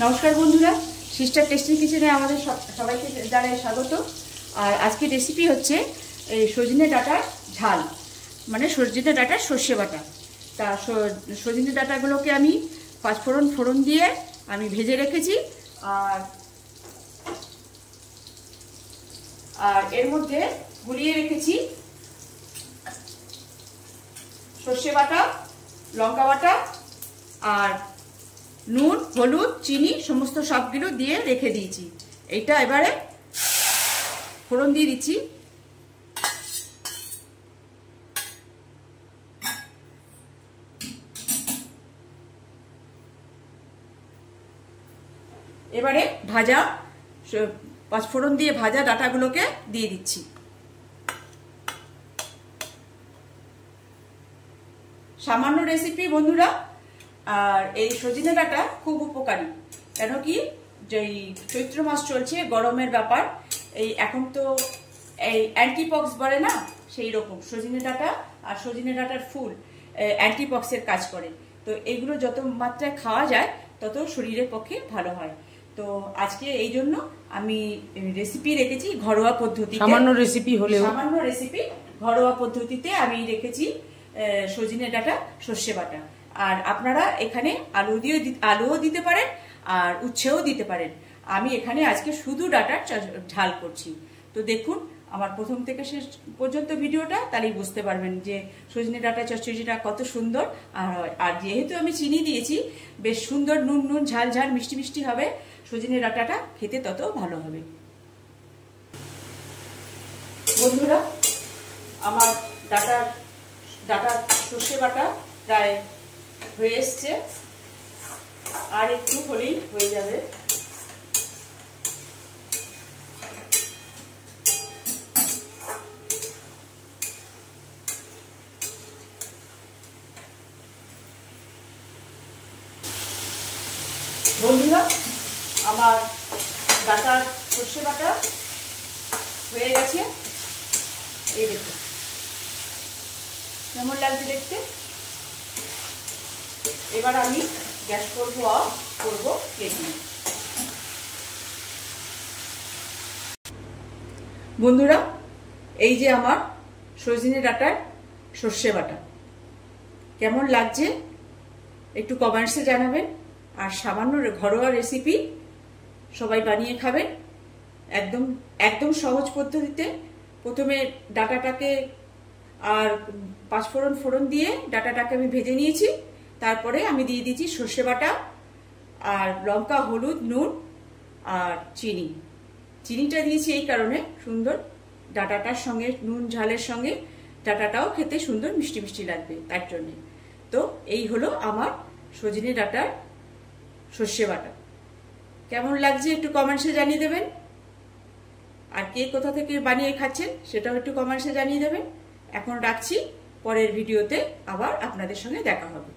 নমস্কার বন্ধুরা, sister tasty কিচেনে আমাদের সবাইকে জানাই স্বাগত। আর আজকের রেসিপি হচ্ছে এই সজনে ডাঁটার ঝাল, মানে সজনে ডাঁটার সর্ষে বাটা। তা সজনে ডাঁটাগুলোকে আমি পাঁচফোড়ন দিয়ে আমি ভেজে রেখেছি। আর এর মধ্যে গুলিয়ে রেখেছি সর্ষে বাটা, লঙ্কা বাটা আর নুন, হলুদ, চিনি সমস্ত সবগুলো দিয়ে রেখে দিয়েছি। এইটা এবারে ফোড়ন দিয়ে দিচ্ছি। এবারে ভাজা পাঁচফোড়ন দিয়ে ভাজা ডাঁটাগুলোকে দিয়ে দিচ্ছি। সামান্য রেসিপি বন্ধুরা, আর এই সজনে ডাঁটা খুব উপকারী। কেন কি, যে চৈত্র মাস চলছে, গরমের ব্যাপার, এই এখন তো এই অ্যান্টিপক্স বলে না, সেই রকম সজনে ডাঁটা আর সজনে ডাঁটার ফুল অ্যান্টিপক্সের কাজ করে। তো এইগুলো যত মাত্রায় খাওয়া যায় তত শরীরের পক্ষে ভালো হয়। তো আজকে এই জন্য আমি রেসিপি রেখেছি ঘরোয়া পদ্ধতিতে। সামান্য রেসিপি ঘরোয়া পদ্ধতিতে আমি রেখেছি সজনে ডাঁটা সর্ষে বাটা। আর আপনারা এখানে আলুও দিতে পারেন আর উচ্ছেও দিতে পারেন। আমি এখানে আজকে শুধু ডাঁটার ঝাল করছি। তো দেখুন আমার প্রথম থেকে শেষ পর্যন্ত ভিডিওটা, তাহলেই বুঝতে পারবেন যে সজনে ডাঁটা চচ্চড়িটা কত সুন্দর আর যেহেতু আমি চিনি দিয়েছি, বেশ সুন্দর নুন ঝাল মিষ্টি মিষ্টি হবে। সজনে ডাঁটাটা খেতে তত ভালো হবে। বন্ধুরা, আমার ডাঁটার সর্ষে বাটা প্রায় হয়ে এসছে, আর একটু হলেই হয়ে যাবে। বন্ধুরা, আমার ডাঁটার সর্ষে বাটা হয়ে গেছে। এই দেখুন কেমন লাগছে দেখতে। এবার আমি গ্যাস করবো কেটে। বন্ধুরা, এই যে আমার সজনে ডাঁটার সর্ষে বাটা কেমন লাগছে একটু কমেন্টসে জানাবেন। আর সামান্য ঘরোয়া রেসিপি, সবাই বানিয়ে খাবেন একদম সহজ পদ্ধতিতে। প্রথমে ডাঁটাটাকে আর পাঁচফোড়ন দিয়ে ডাঁটাটাকে আমি ভেজে নিয়েছি। তারপরে আমি দিয়ে দিয়েছি সর্ষে বাটা আর লঙ্কা, হলুদ, নুন আর চিনিটা দিয়েছি এই কারণে, সুন্দর ডাঁটাটার সঙ্গে নুন ঝালের সঙ্গে ডাঁটাটাও খেতে সুন্দর মিষ্টি মিষ্টি লাগবে, তার জন্যে। তো এই হলো আমার সজনে ডাঁটার সর্ষে বাটা। কেমন লাগছে একটু কমেন্টসে জানিয়ে দেবেন। আর কে কোথা থেকে বানিয়ে খাচ্ছেন সেটাও একটু কমেন্টসে জানিয়ে দেবেন। এখন রাখছি, পরের ভিডিওতে আবার আপনাদের সঙ্গে দেখা হবে।